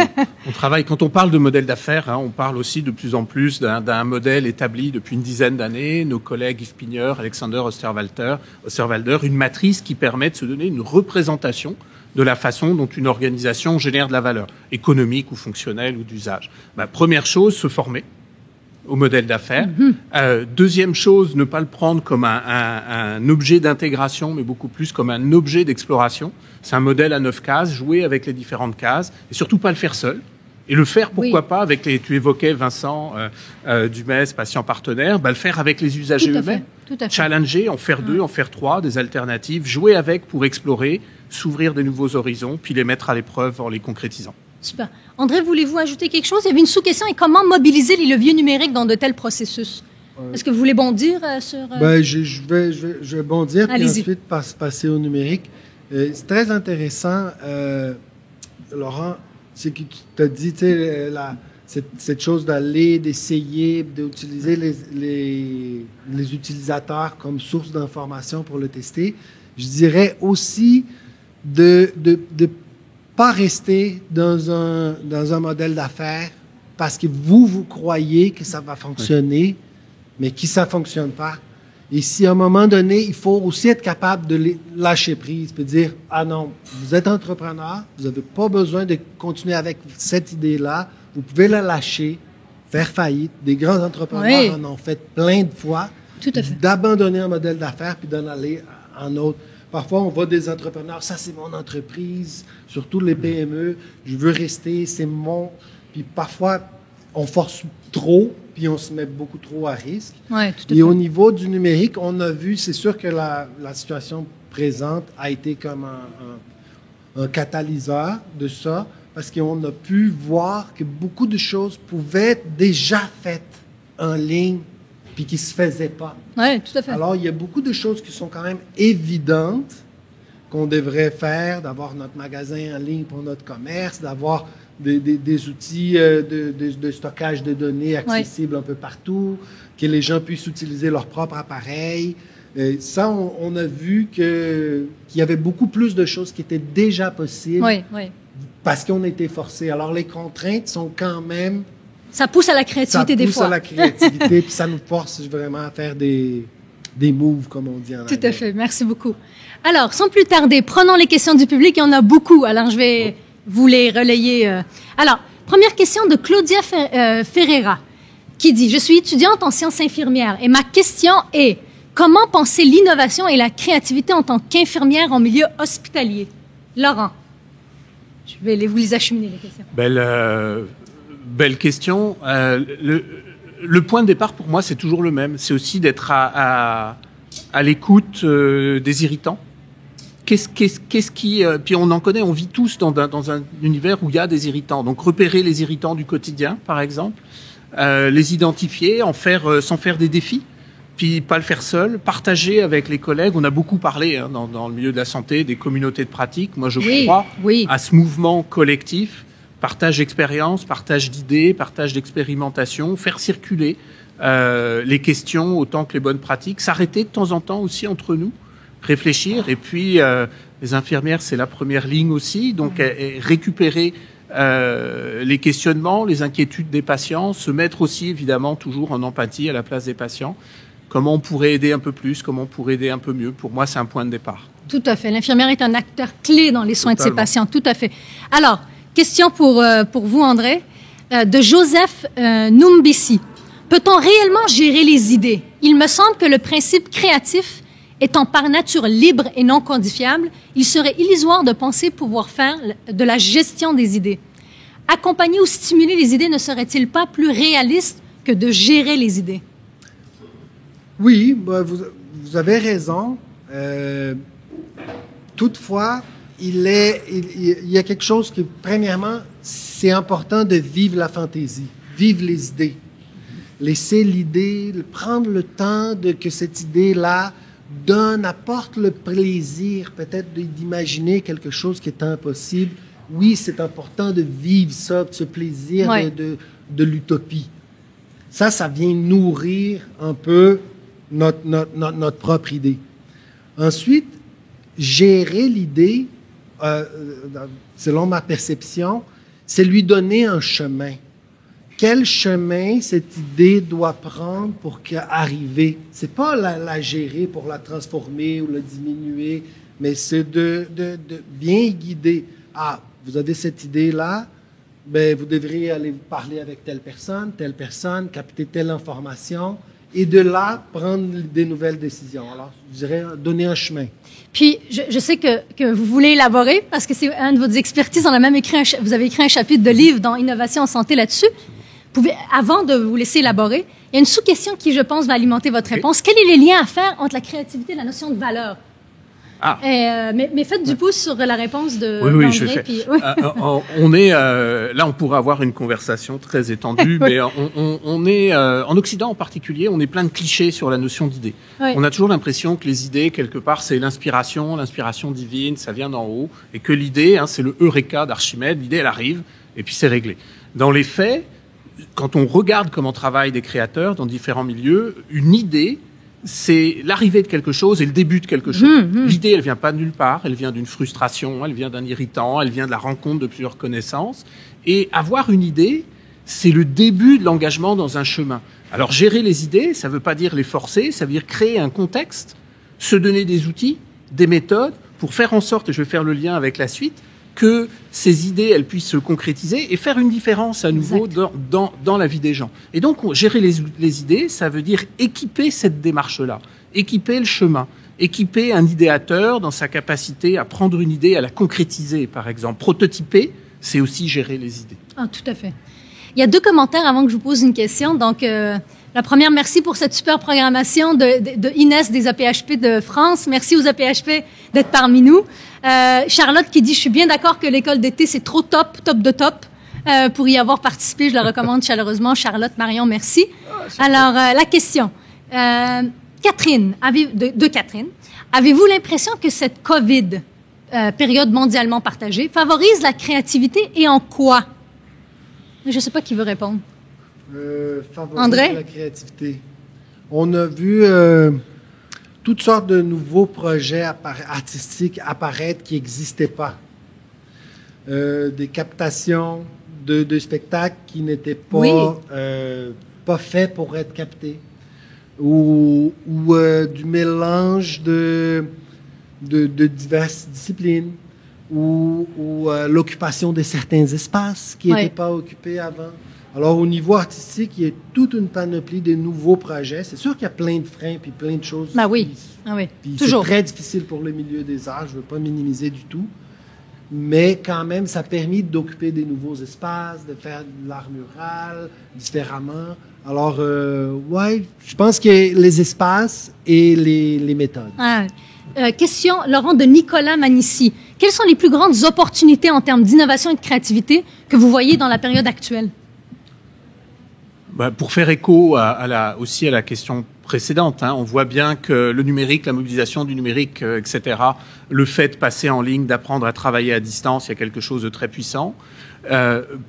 S3: travaille, quand on parle de modèle d'affaires, on parle aussi de plus en plus d'un modèle établi depuis une dizaine d'années. Nos collègues Yves Pigneur, Alexander Osterwalder, une matrice qui permet de se donner une représentation de la façon dont une organisation génère de la valeur, économique ou fonctionnelle ou d'usage. Première chose, se former au modèle d'affaires. Deuxième chose, ne pas le prendre comme un objet d'intégration, mais beaucoup plus comme un objet d'exploration. C'est un modèle à 9 cases, jouer avec les différentes cases, et surtout pas le faire seul. Et le faire, pourquoi pas, avec tu évoquais Vincent Dumès, patient partenaire, le faire avec les usagers eux-mêmes. Challenger, en faire 2, en faire 3, des alternatives, jouer avec pour explorer, s'ouvrir des nouveaux horizons, puis les mettre à l'épreuve en les concrétisant.
S2: Super. André, voulez-vous ajouter quelque chose? Il y avait une sous-question. Et comment mobiliser les leviers numériques dans de tels processus? Est-ce que vous voulez bondir sur...
S4: Je vais bondir, puis ensuite passer au numérique. C'est très intéressant, Laurent, c'est que tu as dit, cette chose d'aller, d'essayer, d'utiliser les utilisateurs comme source d'information pour le tester. Je dirais aussi de pas rester dans un modèle d'affaires parce que vous croyez que ça va fonctionner, mais que ça ne fonctionne pas. Et si à un moment donné, il faut aussi être capable de lâcher prise, puis dire, ah non, vous êtes entrepreneur, vous n'avez pas besoin de continuer avec cette idée-là, vous pouvez la lâcher, faire faillite. Des grands entrepreneurs en ont fait plein de fois.
S2: Tout à fait.
S4: D'abandonner un modèle d'affaires puis d'en aller en autre. Parfois, on voit des entrepreneurs, ça c'est mon entreprise, surtout les PME, je veux rester, c'est mon... Puis parfois, on force trop, puis on se met beaucoup trop à risque.
S2: Ouais, tout à fait.
S4: Et au niveau du numérique, on a vu, c'est sûr que la situation présente a été comme un catalyseur de ça, parce qu'on a pu voir que beaucoup de choses pouvaient être déjà faites en ligne, puis qui ne se faisaient pas.
S2: Oui, tout à fait.
S4: Alors, il y a beaucoup de choses qui sont quand même évidentes qu'on devrait faire, d'avoir notre magasin en ligne pour notre commerce, d'avoir des outils de stockage de données accessibles un peu partout, que les gens puissent utiliser leur propre appareil. Ça, on a vu qu'il y avait beaucoup plus de choses qui étaient déjà possibles parce qu'on était forcés. Alors, les contraintes sont quand même...
S2: Ça pousse à la créativité des fois.
S4: Ça pousse à la créativité, puis ça nous force vraiment à faire des moves, comme on dit en anglais.
S2: Tout à fait. Merci beaucoup. Alors, sans plus tarder, prenons les questions du public. Il y en a beaucoup. Alors, je vais vous les relayer. Alors, première question de Claudia Ferreira, qui dit « Je suis étudiante en sciences infirmières et ma question est comment penser l'innovation et la créativité en tant qu'infirmière en milieu hospitalier? » Laurent, je vais vous les acheminer, les questions.
S3: Belle question. Le point de départ pour moi, c'est toujours le même. C'est aussi d'être à l'écoute des irritants. Qu'est-ce qui... puis on en connaît, on vit tous dans un univers où il y a des irritants. Donc repérer les irritants du quotidien, par exemple, les identifier, s'en faire des défis, puis pas le faire seul, partager avec les collègues. On a beaucoup parlé dans le milieu de la santé, des communautés de pratique. Moi, je crois à ce mouvement collectif. Partage d'expérience, partage d'idées, partage d'expérimentation, faire circuler les questions autant que les bonnes pratiques, s'arrêter de temps en temps aussi entre nous, réfléchir. Et puis, les infirmières, c'est la première ligne aussi, donc récupérer les questionnements, les inquiétudes des patients, se mettre aussi évidemment toujours en empathie à la place des patients. Comment on pourrait aider un peu plus, comment on pourrait aider un peu mieux. Pour moi, c'est un point de départ.
S2: Tout à fait. L'infirmière est un acteur clé dans les soins de ses patients. Tout à fait. Alors, question pour vous, André, de Joseph Numbissi. Peut-on réellement gérer les idées? Il me semble que le principe créatif étant par nature libre et non codifiable, il serait illusoire de penser pouvoir faire de la gestion des idées. Accompagner ou stimuler les idées ne serait-il pas plus réaliste que de gérer les idées?
S4: Oui, vous avez raison. Toutefois, il y a quelque chose que, premièrement, c'est important de vivre la fantaisie, vivre les idées. Laisser l'idée, prendre le temps que cette idée-là apporte le plaisir, peut-être d'imaginer quelque chose qui est impossible. Oui, c'est important de vivre ça, ce plaisir de l'utopie. Ça vient nourrir un peu notre propre idée. Ensuite, gérer l'idée, selon ma perception, c'est lui donner un chemin. Quel chemin cette idée doit prendre pour arriver? C'est pas la gérer pour la transformer ou la diminuer, mais c'est de bien guider. Ah, vous avez cette idée-là, ben vous devriez aller parler avec telle personne, capter telle information, et de là, prendre des nouvelles décisions. Alors, je dirais donner un chemin.
S2: Puis, je sais que vous voulez élaborer, parce que c'est un de vos expertises. On a même vous avez écrit un chapitre de livre dans Innovation en santé là-dessus. Avant de vous laisser élaborer, il y a une sous-question qui, je pense, va alimenter votre réponse. Quels sont les liens à faire entre la créativité et la notion de valeur? Mais faites du pouce sur la réponse de
S3: André. Je fais. Puis, on est là, on pourrait avoir une conversation très étendue, mais on est en Occident en particulier, on est plein de clichés sur la notion d'idée. On a toujours l'impression que les idées, quelque part, c'est l'inspiration divine, ça vient d'en haut, et que l'idée, c'est le Eureka d'Archimède. L'idée, elle arrive, et puis c'est réglé. Dans les faits, quand on regarde comment travaillent des créateurs dans différents milieux, une idée, c'est l'arrivée de quelque chose et le début de quelque chose. L'idée, elle vient pas de nulle part, elle vient d'une frustration, elle vient d'un irritant, elle vient de la rencontre de plusieurs connaissances. Et avoir une idée, c'est le début de l'engagement dans un chemin. Alors gérer les idées, ça ne veut pas dire les forcer, ça veut dire créer un contexte, se donner des outils, des méthodes, pour faire en sorte, et je vais faire le lien avec la suite, que ces idées, elles puissent se concrétiser et faire une différence à nouveau dans la vie des gens. Et donc, gérer les idées, ça veut dire équiper cette démarche-là, équiper le chemin, équiper un idéateur dans sa capacité à prendre une idée, à la concrétiser, par exemple. Prototyper, c'est aussi gérer les idées.
S2: Ah, tout à fait. Il y a 2 commentaires avant que je vous pose une question. Donc, la première, merci pour cette super programmation de Inès des APHP de France. Merci aux APHP d'être parmi nous. Charlotte qui dit, je suis bien d'accord que l'école d'été, c'est trop top de top. Pour y avoir participé, je la recommande chaleureusement. Charlotte, Marion, merci. Alors, la question. Catherine, Catherine, avez-vous l'impression que cette COVID, période mondialement partagée, favorise la créativité et en quoi? Je ne sais pas qui veut répondre.
S4: Favorise
S2: André?
S4: La créativité. On a vu toutes sortes de nouveaux projets artistiques apparaître qui n'existaient pas. Des captations de spectacles qui n'étaient pas, pas faits pour être captés. Ou du mélange de diverses disciplines. Ou l'occupation de certains espaces qui n'étaient pas occupés avant. Alors, au niveau artistique, il y a toute une panoplie de nouveaux projets. C'est sûr qu'il y a plein de freins puis plein de choses.
S2: Ben oui,
S4: toujours. C'est très difficile pour le milieu des arts. Je ne veux pas minimiser du tout. Mais quand même, ça a permis d'occuper des nouveaux espaces, de faire de l'art mural différemment. Alors, je pense que les espaces et les méthodes.
S2: Question, Laurent, de Nicolas Manissi. Quelles sont les plus grandes opportunités en termes d'innovation et de créativité que vous voyez dans la période actuelle?
S3: Pour faire écho aussi à la question précédente, on voit bien que le numérique, la mobilisation du numérique, etc., le fait de passer en ligne, d'apprendre à travailler à distance, il y a quelque chose de très puissant.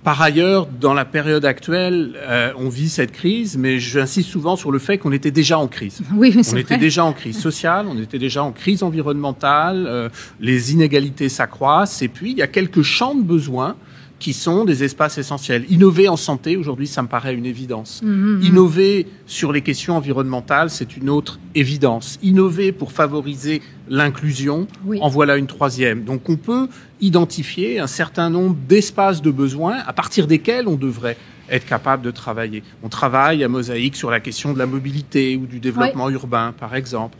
S3: Par ailleurs, dans la période actuelle, on vit cette crise, mais j'insiste souvent sur le fait qu'on était déjà en crise.
S2: Oui, c'est
S3: vrai. On était déjà en crise sociale, on était déjà en crise environnementale, les inégalités s'accroissent, et puis il y a quelques champs de besoins qui sont des espaces essentiels. Innover en santé, aujourd'hui, ça me paraît une évidence. Innover sur les questions environnementales, c'est une autre évidence. Innover pour favoriser l'inclusion, en voilà une troisième. Donc, on peut identifier un certain nombre d'espaces de besoins à partir desquels on devrait être capable de travailler. On travaille à Mosaïque sur la question de la mobilité ou du développement urbain, par exemple.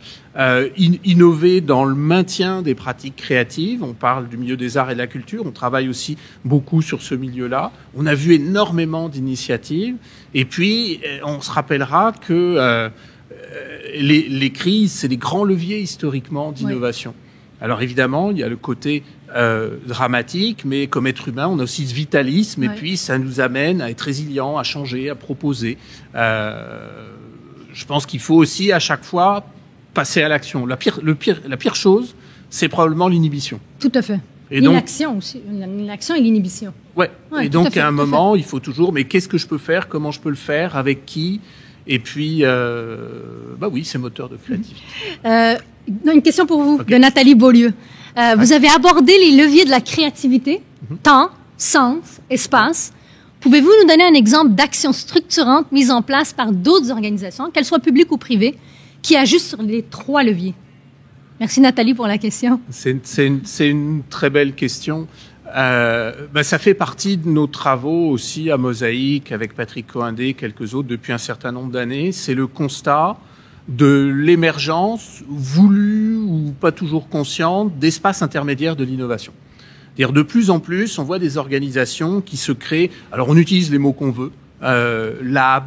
S3: Innover dans le maintien des pratiques créatives. On parle du milieu des arts et de la culture. On travaille aussi beaucoup sur ce milieu-là. On a vu énormément d'initiatives. Et puis, on se rappellera que les crises, c'est des grands leviers historiquement d'innovation. Alors évidemment, il y a le côté dramatique, mais comme être humain, on a aussi ce vitalisme, et puis ça nous amène à être résilient, à changer, à proposer. Je pense qu'il faut aussi à chaque fois passer à l'action. La pire chose, c'est probablement l'inhibition.
S2: Tout à fait. Et l'inaction aussi, l'inaction et l'inhibition.
S3: Et donc à un moment, il faut toujours, mais qu'est-ce que je peux faire, comment je peux le faire, avec qui? Et puis, c'est moteur de créativité.
S2: Une question pour vous, de Nathalie Beaulieu. Vous avez abordé les leviers de la créativité, temps, sens, espace. Pouvez-vous nous donner un exemple d'action structurante mise en place par d'autres organisations, qu'elles soient publiques ou privées, qui agissent sur les 3 leviers? Merci Nathalie pour la question.
S3: C'est une très belle question. Ça fait partie de nos travaux aussi à Mosaïque, avec Patrick Coindé et quelques autres depuis un certain nombre d'années. C'est le constat de l'émergence voulue ou pas toujours consciente d'espaces intermédiaires de l'innovation. C'est-à-dire de plus en plus, on voit des organisations qui se créent. Alors on utilise les mots qu'on veut. Lab,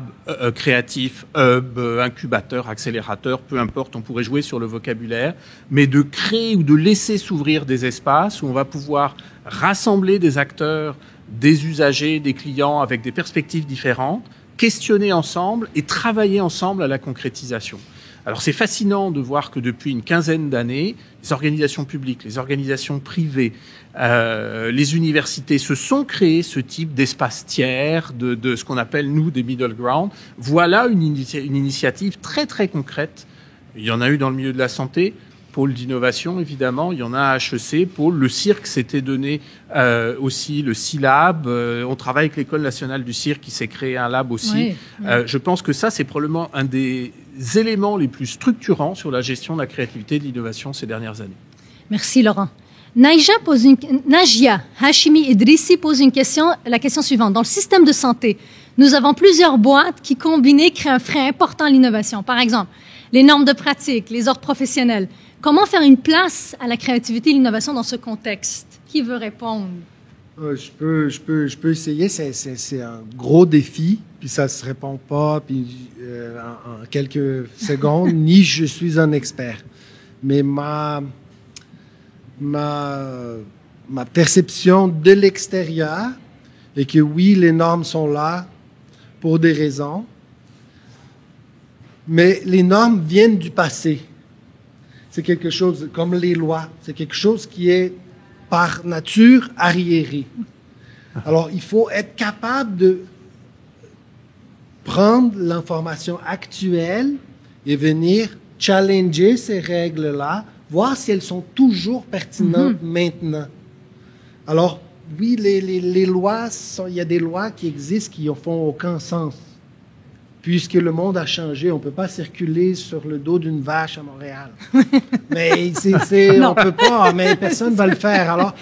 S3: créatif, hub, incubateur, accélérateur, peu importe, on pourrait jouer sur le vocabulaire, mais de créer ou de laisser s'ouvrir des espaces où on va pouvoir rassembler des acteurs, des usagers, des clients avec des perspectives différentes, questionner ensemble et travailler ensemble à la concrétisation. Alors c'est fascinant de voir que depuis une quinzaine d'années, les organisations publiques, les organisations privées, les universités se sont créées ce type d'espace tiers, de ce qu'on appelle, nous, des middle ground. Voilà une initiative très, très concrète. Il y en a eu dans le milieu de la santé pôles d'innovation, évidemment. Il y en a à HEC, pôle. Le cirque s'était donné aussi le CILAB. On travaille avec l'École nationale du cirque qui s'est créé un lab aussi. Je pense que ça, c'est probablement un des éléments les plus structurants sur la gestion de la créativité et de l'innovation ces dernières années.
S2: Merci, Laurent. Najia Hashimi Idrissi pose la question suivante. Dans le système de santé, nous avons plusieurs boîtes qui, combinées, créent un frein important à l'innovation. Par exemple, les normes de pratique, les ordres professionnels. Comment faire une place à la créativité et l'innovation dans ce contexte? Qui veut répondre?
S4: Je peux essayer. C'est un gros défi, puis ça se répond pas puis, en quelques secondes, ni je suis un expert. Mais ma perception de l'extérieur est que oui, les normes sont là pour des raisons, mais les normes viennent du passé. C'est quelque chose, comme les lois, c'est quelque chose qui est par nature arriéré. Alors, il faut être capable de prendre l'information actuelle et venir challenger ces règles-là, voir si elles sont toujours pertinentes maintenant. Alors, oui, les lois, il y a des lois qui existent qui ne font aucun sens. Puisque le monde a changé, on ne peut pas circuler sur le dos d'une vache à Montréal. Mais on ne peut pas, mais personne ne va le faire. Alors,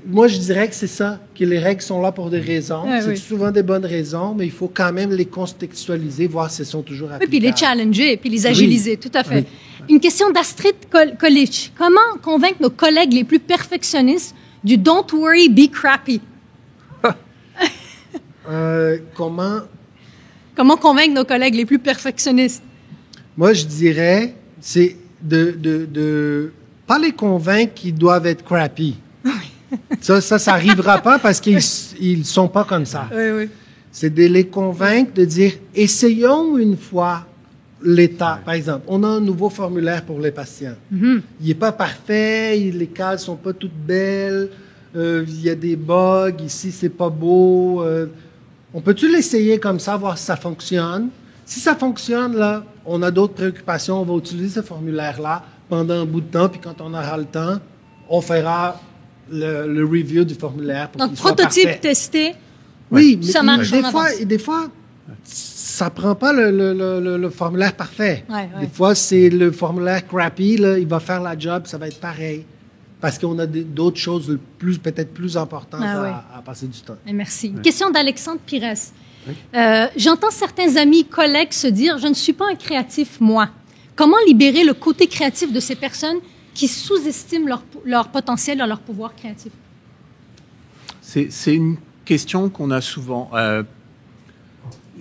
S4: moi, je dirais que c'est ça, que les règles sont là pour des raisons. C'est souvent des bonnes raisons, mais il faut quand même les contextualiser, voir si elles sont toujours applicables.
S2: Oui, puis les challenger, puis les agiliser, tout à fait. Oui. Une question d'Astrid Kolic. Comment convaincre nos collègues les plus perfectionnistes du « don't worry, be crappy » Comment convaincre nos collègues les plus perfectionnistes?
S4: Moi, je dirais, c'est de pas les convaincre qu'ils doivent être crappy. Ça n'arrivera pas parce qu'ils sont pas comme ça.
S2: Oui.
S4: C'est de les convaincre, de dire, essayons une fois l'État. Par exemple, on a un nouveau formulaire pour les patients. Il n'est pas parfait, les cases sont pas toutes belles, il y a des bugs, ici, c'est pas beau. On peut-tu l'essayer comme ça, voir si ça fonctionne? Si ça fonctionne, là, on a d'autres préoccupations, on va utiliser ce formulaire-là pendant un bout de temps, puis quand on aura le temps, on fera le review du formulaire pour qu'il soit parfait.
S2: Donc, prototype testé,
S4: oui, mais
S2: ça marche.
S4: Des fois, ça prend pas le formulaire parfait. Des fois, c'est le formulaire crappy, là, il va faire la job, ça va être pareil. Parce qu'on a d'autres choses peut-être plus importantes à passer du temps.
S2: Merci. Une question d'Alexandre Pires. Oui. J'entends certains amis, collègues se dire « Je ne suis pas un créatif, moi ». Comment libérer le côté créatif de ces personnes qui sous-estiment leur potentiel, leur pouvoir créatif?
S3: C'est une question qu'on a souvent.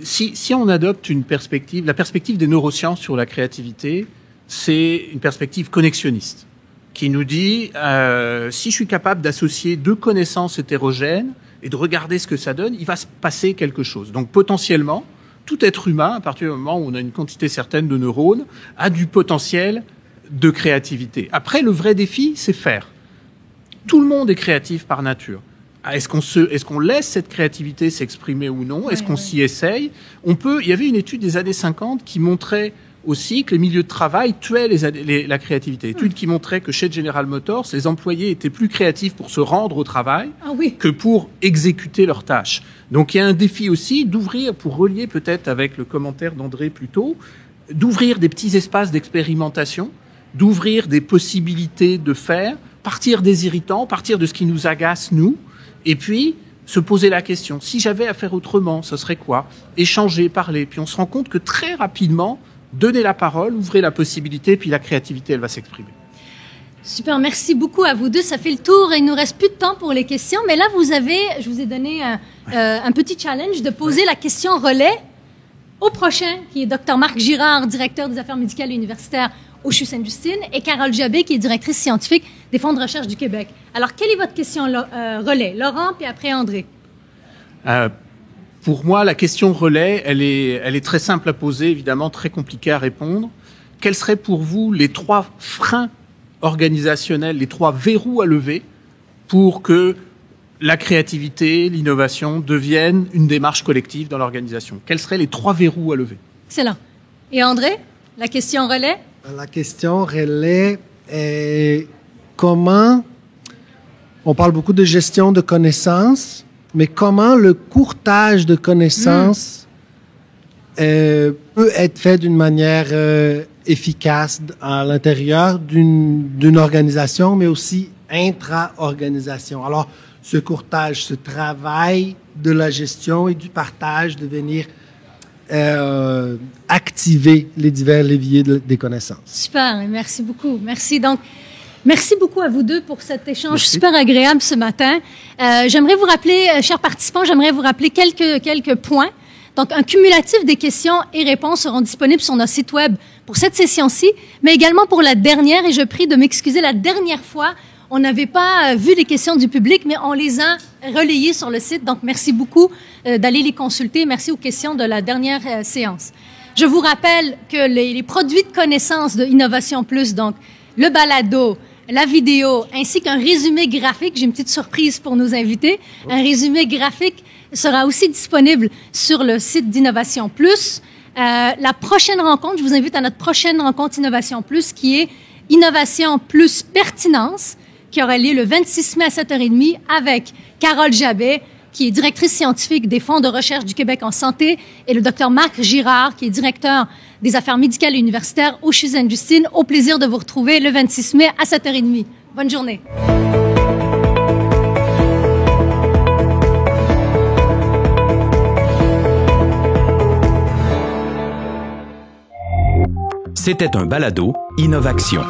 S3: Si on adopte la perspective des neurosciences sur la créativité, c'est une perspective connexionniste qui nous dit si je suis capable d'associer deux connaissances hétérogènes et de regarder ce que ça donne, il va se passer quelque chose. Donc potentiellement, tout être humain, à partir du moment où on a une quantité certaine de neurones, a du potentiel de créativité. Après, le vrai défi, c'est faire. Tout le monde est créatif par nature. Est-ce qu'on laisse cette créativité s'exprimer ou non? Est-ce qu'on s'y essaye? Il y avait une étude des années 50 qui montrait aussi que les milieux de travail tuaient la créativité. Étude qui montrait que chez General Motors, les employés étaient plus créatifs pour se rendre au travail que pour exécuter leurs tâches. Donc il y a un défi aussi d'ouvrir, pour relier peut-être avec le commentaire d'André plus tôt, d'ouvrir des petits espaces d'expérimentation, d'ouvrir des possibilités de faire, partir des irritants, partir de ce qui nous agace, nous, et puis se poser la question, si j'avais à faire autrement, ce serait quoi? Échanger, parler. Puis on se rend compte que très rapidement, donner la parole, ouvrir la possibilité, puis la créativité, elle va s'exprimer.
S2: Super, merci beaucoup à vous deux. Ça fait le tour. Il nous reste plus de temps pour les questions. Mais là, je vous ai donné un petit challenge de poser la question relais au prochain, qui est Dr Marc Girard, directeur des affaires médicales et universitaires au CHU Sainte-Justine, et Carole Jabé, qui est directrice scientifique des fonds de recherche du Québec. Alors, quelle est votre question relais? Laurent, puis après André.
S3: Pour moi, la question relais, elle est très simple à poser, évidemment, très compliquée à répondre. Quels seraient pour vous les 3 freins organisationnels, les 3 verrous à lever pour que la créativité, l'innovation deviennent une démarche collective dans l'organisation? Quels seraient les 3 verrous à lever?
S2: Excellent. Et André, la question relais?
S4: La question relève comment, on parle beaucoup de gestion de connaissances, mais comment le courtage de connaissances peut être fait d'une manière efficace à l'intérieur d'une organisation, mais aussi intra-organisation. Alors, ce courtage, ce travail de la gestion et du partage de venir activer les divers leviers des connaissances.
S2: Super, merci beaucoup. Merci. Donc, merci beaucoup à vous deux pour cet échange super agréable ce matin. J'aimerais vous rappeler, chers participants, quelques points. Donc, un cumulatif des questions et réponses seront disponibles sur notre site web pour cette session-ci, mais également pour la dernière, et je prie de m'excuser, la dernière fois, on n'avait pas vu les questions du public, mais on les a relayées sur le site. Donc, merci beaucoup d'aller les consulter. Merci aux questions de la dernière séance. Je vous rappelle que les produits de connaissances de Innovation Plus, donc le balado, la vidéo, ainsi qu'un résumé graphique, j'ai une petite surprise pour nos invités, un résumé graphique sera aussi disponible sur le site d'Innovation Plus. La prochaine rencontre, je vous invite à notre prochaine rencontre Innovation Plus, qui est Innovation Plus Pertinence, qui aura lieu le 26 mai à 7h30 avec Carole Jabet, qui est directrice scientifique des fonds de recherche du Québec en santé, et le Dr Marc Girard, qui est directeur des affaires médicales et universitaires au CHU Sainte-Justine. Au plaisir de vous retrouver le 26 mai à 7h30. Bonne journée.
S1: C'était un balado Innovation.